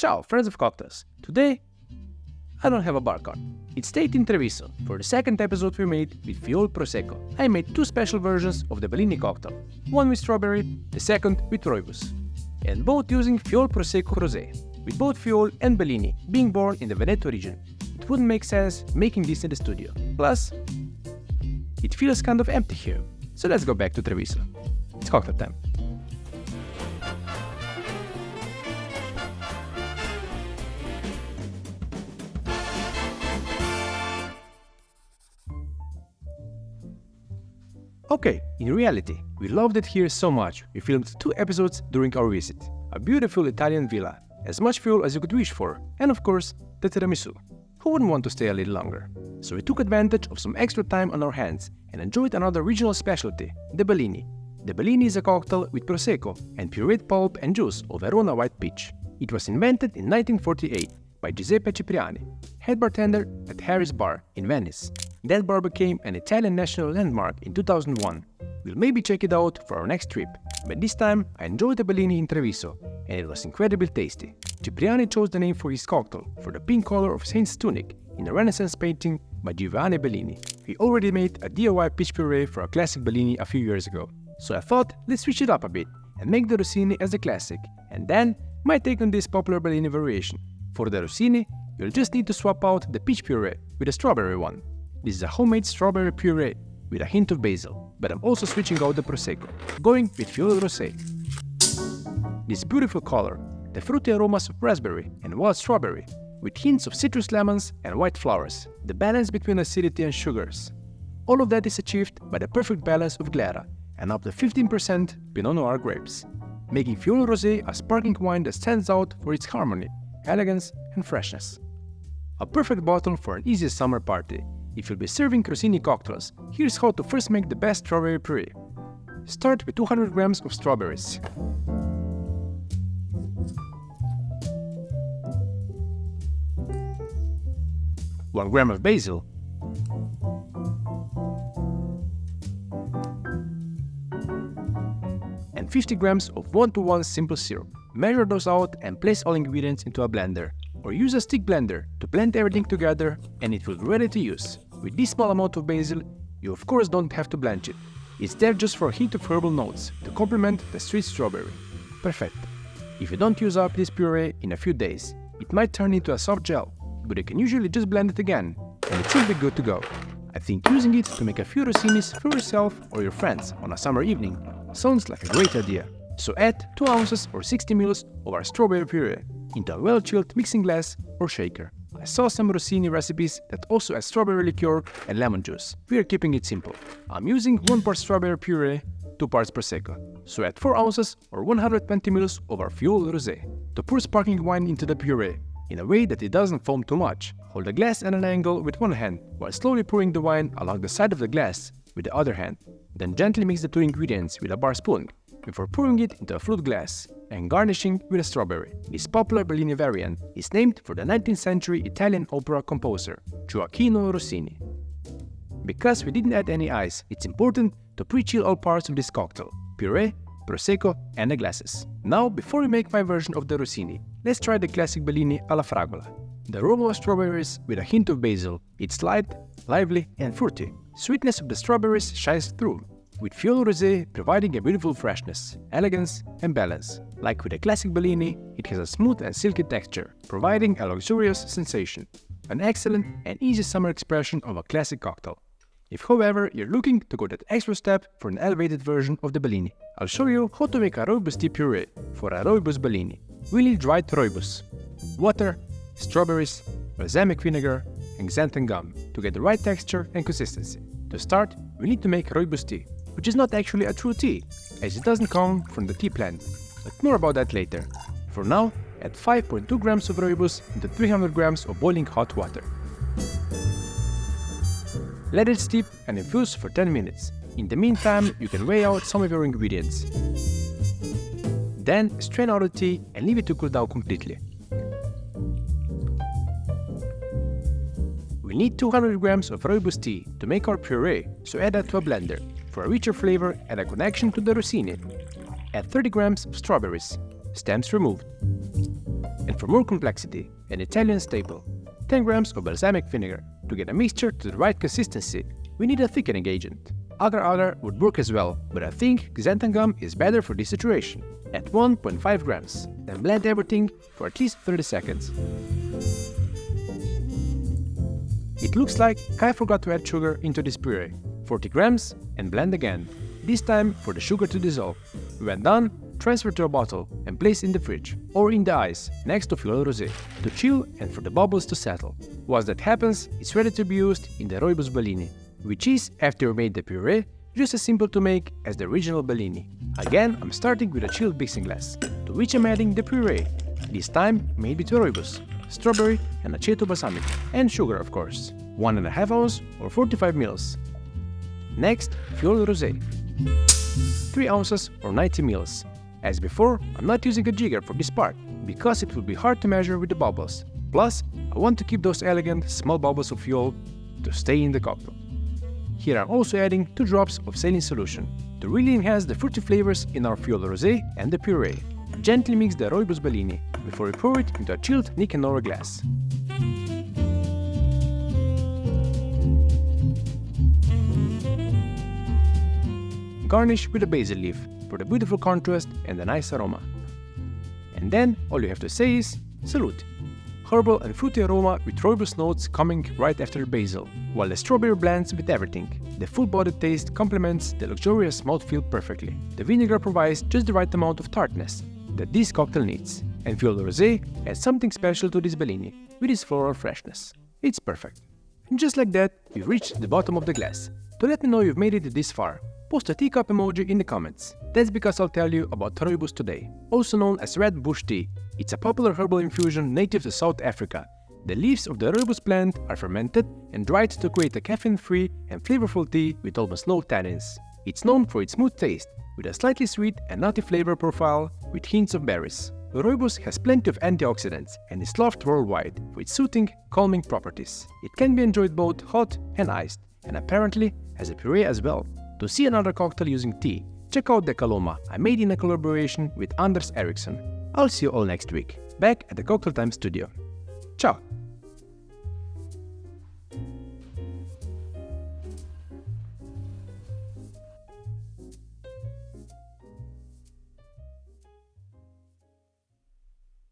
Ciao, friends of cocktails. Today, I don't have a bar card. It's stayed in Treviso for the second episode we made with Fiol Prosecco. I made two special versions of the Bellini cocktail, one with strawberry, the second with Rooibos, and both using Fiol Prosecco Rosé. With both Fiol and Bellini being born in the Veneto region, it wouldn't make sense making this in the studio. Plus, it feels kind of empty here, so let's go back to Treviso. It's cocktail time. Okay, in reality, we loved it here so much, we filmed 2 episodes during our visit. A beautiful Italian villa, as much fuel as you could wish for, and of course, the tiramisu. Who wouldn't want to stay a little longer? So we took advantage of some extra time on our hands and enjoyed another regional specialty, the Bellini. The Bellini is a cocktail with Prosecco and pureed pulp and juice of Verona white peach. It was invented in 1948 by Giuseppe Cipriani, head bartender at Harry's Bar in Venice. That bar became an Italian national landmark in 2001. We'll maybe check it out for our next trip, but this time I enjoyed the Bellini in Treviso, and it was incredibly tasty. Cipriani chose the name for his cocktail for the pink color of Saint's tunic in a Renaissance painting by Giovanni Bellini. He already made a DIY peach puree for a classic Bellini a few years ago, so I thought let's switch it up a bit and make the Rossini as the classic, and then my take on this popular Bellini variation. For the Rossini, you'll just need to swap out the peach puree with a strawberry one. This is a homemade strawberry puree with a hint of basil, but I'm also switching out the Prosecco, going with Fiol Rosé. This beautiful color, the fruity aromas of raspberry and wild strawberry, with hints of citrus lemons and white flowers, the balance between acidity and sugars. All of that is achieved by the perfect balance of Glera and up to 15% Pinot Noir grapes, making Fiol Rosé a sparkling wine that stands out for its harmony, elegance and freshness. A perfect bottle for an easy summer party. If you'll be serving Rossini cocktails, here's how to first make the best strawberry puree. Start with 200 grams of strawberries. One gram of basil. And 50 grams of 1:1 simple syrup. Measure those out and place all ingredients into a blender, or use a stick blender to blend everything together and it will be ready to use. With this small amount of basil, you of course don't have to blanch it. It's there just for a hint of herbal notes to complement the sweet strawberry. Perfect. If you don't use up this puree in a few days, it might turn into a soft gel, but you can usually just blend it again and it should be good to go. I think using it to make a few Rossinis for yourself or your friends on a summer evening sounds like a great idea. So add 2 ounces or 60 ml of our strawberry puree into a well-chilled mixing glass or shaker. I saw some Rossini recipes that also add strawberry liqueur and lemon juice. We are keeping it simple. I'm using 1 part strawberry puree, 2 parts Prosecco. So add 4 ounces or 120 ml of our Fiol Rosé. To pour sparkling wine into the puree in a way that it doesn't foam too much, hold the glass at an angle with one hand while slowly pouring the wine along the side of the glass with the other hand. Then gently mix the 2 ingredients with a bar spoon before pouring it into a flute glass and garnishing with a strawberry. This popular Bellini variant is named for the 19th century Italian opera composer Gioachino Rossini. Because we didn't add any ice, it's important to pre-chill all parts of this cocktail: puree, Prosecco and the glasses. Now, before we make my version of the Rossini, let's try the classic Bellini alla fragola. The aroma of strawberries with a hint of basil. It's light, lively and fruity. Sweetness of the strawberries shines through, with Fiol Rosé providing a beautiful freshness, elegance and balance. Like with a classic Bellini, it has a smooth and silky texture, providing a luxurious sensation. An excellent and easy summer expression of a classic cocktail. If, however, you're looking to go that extra step for an elevated version of the Bellini, I'll show you how to make a Rooibos tea puree for a Rooibos Bellini. We need dried Rooibos, water, strawberries, balsamic vinegar and xanthan gum to get the right texture and consistency. To start, we need to make Rooibos tea, which is not actually a true tea, as it doesn't come from the tea plant, but more about that later. For now, add 5.2 grams of Rooibos into 300 grams of boiling hot water. Let it steep and infuse for 10 minutes. In the meantime, you can weigh out some of your ingredients. Then strain out the tea and leave it to cool down completely. We need 200 grams of Rooibos tea to make our puree, so add that to a blender for a richer flavor and a connection to the Rossini. Add 30 grams of strawberries, stems removed. And for more complexity, an Italian staple, 10 grams of balsamic vinegar. To get a mixture to the right consistency, we need a thickening agent. Agar-agar would work as well, but I think xanthan gum is better for this situation. Add 1.5 grams, then blend everything for at least 30 seconds. It looks like Kai forgot to add sugar into this puree. 40 grams and blend again, this time for the sugar to dissolve. When done, transfer to a bottle and place in the fridge or in the ice next to Fiole Rosé to chill and for the bubbles to settle. Once that happens, it's ready to be used in the Rooibos Bellini, which is, after you made the puree, just as simple to make as the original Bellini. Again, I'm starting with a chilled mixing glass, to which I'm adding the puree, this time made with Rooibos, strawberry and aceto balsamic, and sugar of course, 1.5 ounce or 45 ml. Next, Fiole Rosé, 3 ounces or 90 ml. As before, I'm not using a jigger for this part, because it will be hard to measure with the bubbles. Plus, I want to keep those elegant small bubbles of Fiole to stay in the cocktail. Here I'm also adding 2 drops of saline solution to really enhance the fruity flavors in our Fiole Rosé and the puree. Gently mix the Rooibos Bellini before we pour it into a chilled Nick and Nora glass. Garnish with a basil leaf for the beautiful contrast and the nice aroma. And then all you have to say is salute. Herbal and fruity aroma with Rooibos notes coming right after the basil, while the strawberry blends with everything. The full-bodied taste complements the luxurious mouthfeel perfectly. The vinegar provides just the right amount of tartness that this cocktail needs, and Fiole Rosé adds something special to this Bellini with its floral freshness. It's perfect. And just like that, you've reached the bottom of the glass. To let me know you've made it this far, post a teacup emoji in the comments. That's because I'll tell you about Rooibos today, also known as red bush tea. It's a popular herbal infusion native to South Africa. The leaves of the Rooibos plant are fermented and dried to create a caffeine-free and flavorful tea with almost no tannins. It's known for its smooth taste, with a slightly sweet and nutty flavor profile with hints of berries. Rooibos has plenty of antioxidants and is loved worldwide for its soothing, calming properties. It can be enjoyed both hot and iced, and apparently as a puree as well. To see another cocktail using tea, check out the Kaloma I made in a collaboration with Anders Eriksson. I'll see you all next week, back at the Cocktail Time studio. Ciao!